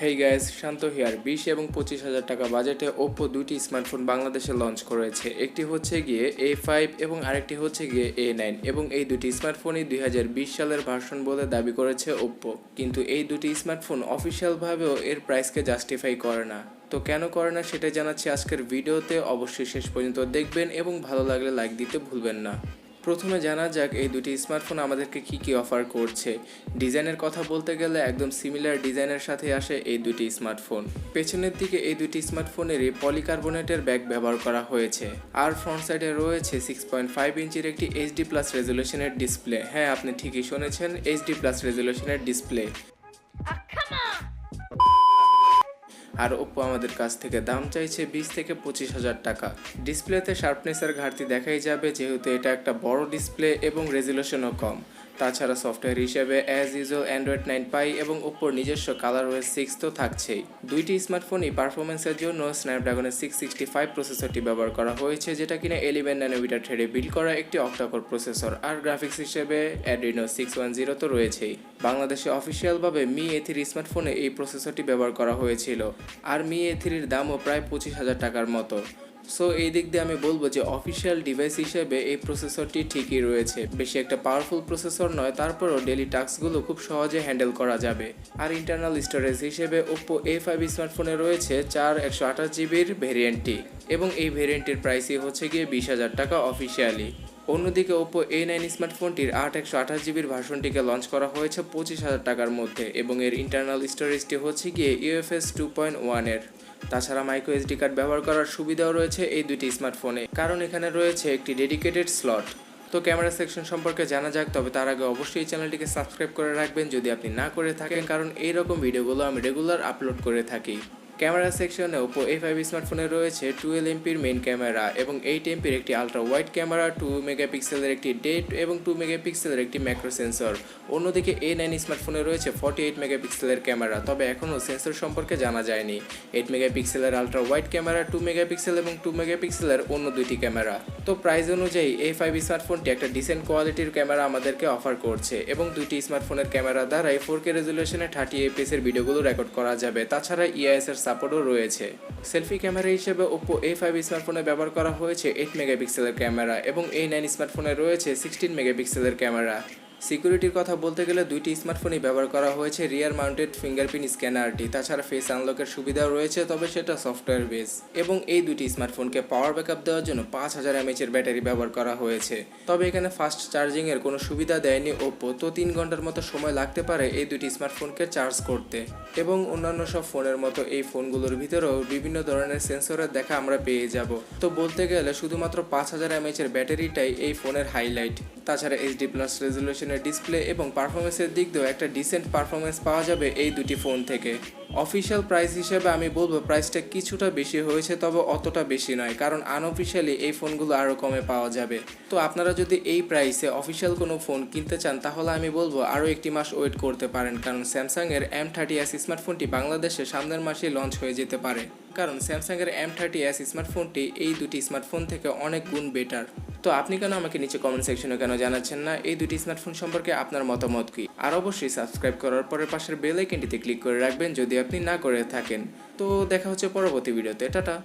Hey guys, Shanto here. 20 এবং 25,000 টাকা বাজেটে ওপ্পো দুটি স্মার্টফোন বাংলাদেশে লঞ্চ করেছে। একটি হচ্ছে গিয়ে A5 এবং আরেকটি হচ্ছে গিয়ে A9 এবং এই দুটি স্মার্টফোনই 2020 সালের ভার্সন বলে দাবি করেছে ওপ্পো। কিন্তু এই দুটি স্মার্টফোন অফিসিয়ালভাবেও এর প্রাইসকে জাস্টিফাই করে না। তো কেন করে না সেটাই জানাচ্ছি আজকের ভিডিওতে, অবশ্যই শেষ পর্যন্ত দেখবেন এবং ভালো লাগলে লাইক দিতে ভুলবেন না। প্রথমে জানা যাক এই দুটি স্মার্টফোন আমাদেরকে কি অফার করছে। ডিজাইনের কথা বলতে গেলে একদম সিমিলার ডিজাইনের সাথে আসে এই দুটি স্মার্টফোন। পেছনের দিকে এই দুটি স্মার্টফোনেরই পলিকার্বনেটের ব্যাগ ব্যবহার করা হয়েছে, আর ফ্রন্ট সাইডে রয়েছে 6.5 ইঞ্চির একটি HD+ রেজলিউশনের ডিসপ্লে। হ্যাঁ, আপনি ঠিকই শুনেছেন, HD+ রেজলিউশনের ডিসপ্লে। আর ওপ্পো আমাদের কাছ থেকে দাম চাইছে 20 থেকে 25,000 টাকা। ডিসপ্লেতে শার্পনেসের ঘাটতি দেখাই যাবে, যেহেতু এটা একটা বড় ডিসপ্লে এবং রেজলিউশনও কম। তাছাড়া সফটওয়্যার হিসেবে অ্যাজ ইউজুয়াল অ্যান্ড্রয়েড 9 পাই এবং ওপ্পোর নিজস্ব ColorOS 6 তো থাকছেই। দুইটি স্মার্টফোনই পারফরমেন্সের জন্য স্ন্যাপড্রাগনের 665 প্রসেসরটি ব্যবহার করা হয়েছে, যেটা কিনা 11 ন্যানোমিটার থ্রেডে বিল্ড করা একটি অক্টাকোর প্রসেসর। আর গ্রাফিক্স হিসেবে Adreno 610 তো রয়েছেই। বাংলাদেশে অফিসিয়ালভাবে Mi A3 স্মার্টফোনে এই প্রসেসরটি ব্যবহার করা হয়েছিল, আর Mi A3-র দামও প্রায় 25,000 টাকার মতো। সো এই দিক দিয়ে আমি বলবো যে অফিসিয়াল ডিভাইস হিসেবে এই প্রসেসরটি ঠিকই রয়েছে। বেশি একটা পাওয়ারফুল প্রসেসর নয়, তারপরও ডেলি টাস্কগুলো খুব সহজে হ্যান্ডেল করা যাবে। আর ইন্টারনাল স্টোরেজ হিসেবে ওপ্পো A5 স্মার্টফোনে রয়েছে 4 128GB ভেরিয়েন্টটি, এবং এই ভেরিয়েন্টের প্রাইসই হচ্ছে গিয়ে 20,000 টাকা অফিসিয়ালি। অন্যদিকে ওপ্পো A9 স্মার্টফোনটির 8 128GB ভার্সনটিকে লঞ্চ করা হয়েছে 25,000 টাকার মধ্যে, এবং এর ইন্টারনাল স্টোরেজটি হচ্ছে গিয়ে UFS 2.1 এর। তাছাড়া মাইক্রো SD কার্ড ব্যবহার করার সুবিধাও রয়েছে এই দুটি স্মার্টফোনে, কারণ এখানে রয়েছে একটি ডেডিকেটেড স্লট। তো ক্যামেরা সেকশন সম্পর্কে জানা যাক, তবে তার আগে অবশ্যই চ্যানেলটিকে সাবস্ক্রাইব করে রাখবেন যদি আপনি না করে থাকেন, কারণ এইরকম ভিডিওগুলো আমি রেগুলার আপলোড করে থাকি। ক্যামেরা সেকশনে ওপ্পো A5 স্মার্টফোনে রয়েছে 12 এমপির মেইন ক্যামেরা এবং 8 এমপির একটি আলট্রা ওয়াইড ক্যামেরা, 2 মেগাপিক্সেলের একটি ডেট এবং 2 মেগাপিক্সেলের একটি ম্যাক্রো সেন্সর। অন্যদিকে A9 স্মার্টফোনে রয়েছে 48 মেগাপিক্সেলের ক্যামেরা, তবে এখনও সেন্সর সম্পর্কে জানা যায়নি। 8 মেগাপিক্সেলের আলট্রা ওয়াইড ক্যামেরা, 2 মেগাপিক্সেল এবং 2 মেগাপিক্সেলের অন্য দুইটি ক্যামেরা। তো প্রাইস অনুযায়ী A5 স্মার্টফোনটি একটা ডিসেন্ট কোয়ালিটির ক্যামেরা আমাদেরকে অফার করছে, এবং দুইটি স্মার্টফোনের ক্যামেরা দ্বারাই 4K রেজলিউশনে 30 fps এর ভিডিওগুলো রেকর্ড করা যাবে। তাছাড়া EIS এর সাপোর্টও রয়েছে। সেলফি ক্যামেরা হিসেবে ওপ্পো A5 স্মার্টফোনে ব্যবহার করা হয়েছে 8 মেগাপিক্সেলের ক্যামেরা, এবং A9 স্মার্টফোনে রয়েছে 16 মেগাপিক্সেলের ক্যামেরা। সিকিউরিটির কথা বলতে গেলে দুইটি স্মার্টফোনই ব্যবহার করা হয়েছে রিয়ার মাউন্টেড ফিঙ্গারপ্রিন্ট স্ক্যানারটি। তাছাড়া ফেস আনলকের সুবিধাও রয়েছে, তবে সেটা সফটওয়্যার বেস। এবং এই দুইটি স্মার্টফোনকে পাওয়ার ব্যাকআপ দেওয়ার জন্য 5000 mAh এর ব্যাটারি ব্যবহার করা হয়েছে, তবে এখানে ফাস্ট চার্জিংয়ের কোনো সুবিধা দেয়নি ওপ্পো। তো 3 ঘন্টার মতো সময় লাগতে পারে এই দুটি স্মার্টফোনকে চার্জ করতে। এবং অন্যান্য সব ফোনের মতো এই ফোনগুলোর ভিতরেও বিভিন্ন ধরনের সেন্সরের দেখা আমরা পেয়ে যাব। তো বলতে গেলে শুধুমাত্র 5000 mAh এর ব্যাটারিটাই এই ফোনের হাইলাইট। তাছাড়া HD+ রেজলিউশনের ডিসপ্লে এবং পারফরমেন্সের দিক দিয়েও একটা ডিসেন্ট পারফরমেন্স পাওয়া যাবে এই দুটি ফোন থেকে। অফিসিয়াল প্রাইস হিসেবে আমি বলবো প্রাইসটা কিছুটা বেশি হয়েছে, তবে অতটা বেশি নয়, কারণ আনঅফিসিয়ালি এই ফোনগুলো আরও কমে পাওয়া যাবে। তো আপনারা যদি এই প্রাইসে অফিসিয়াল কোনো ফোন কিনতে চান, তাহলে আমি বলবো আরও 1 মাস ওয়েট করতে পারেন, কারণ স্যামসাংয়ের M30s স্মার্টফোনটি বাংলাদেশে সামনের মাসেই লঞ্চ হয়ে যেতে পারে। কারণ স্যামসাংয়ের M30s স্মার্টফোনটি এই দুটি স্মার্টফোন থেকে অনেক গুণ বেটার। তো আপনি কেন আমাকে নিচে কমেন্ট সেকশনে কেন জানাচ্ছেন না এই দুটি স্মার্টফোন সম্পর্কে আপনার মতামত কি? আর অবশ্যই সাবস্ক্রাইব করার পরে পাশের বেল আইকনটিতে ক্লিক করে রাখবেন যদি আপনি না করে থাকেন। তো দেখা হচ্ছে পরবর্তী ভিডিওতে। টাটা।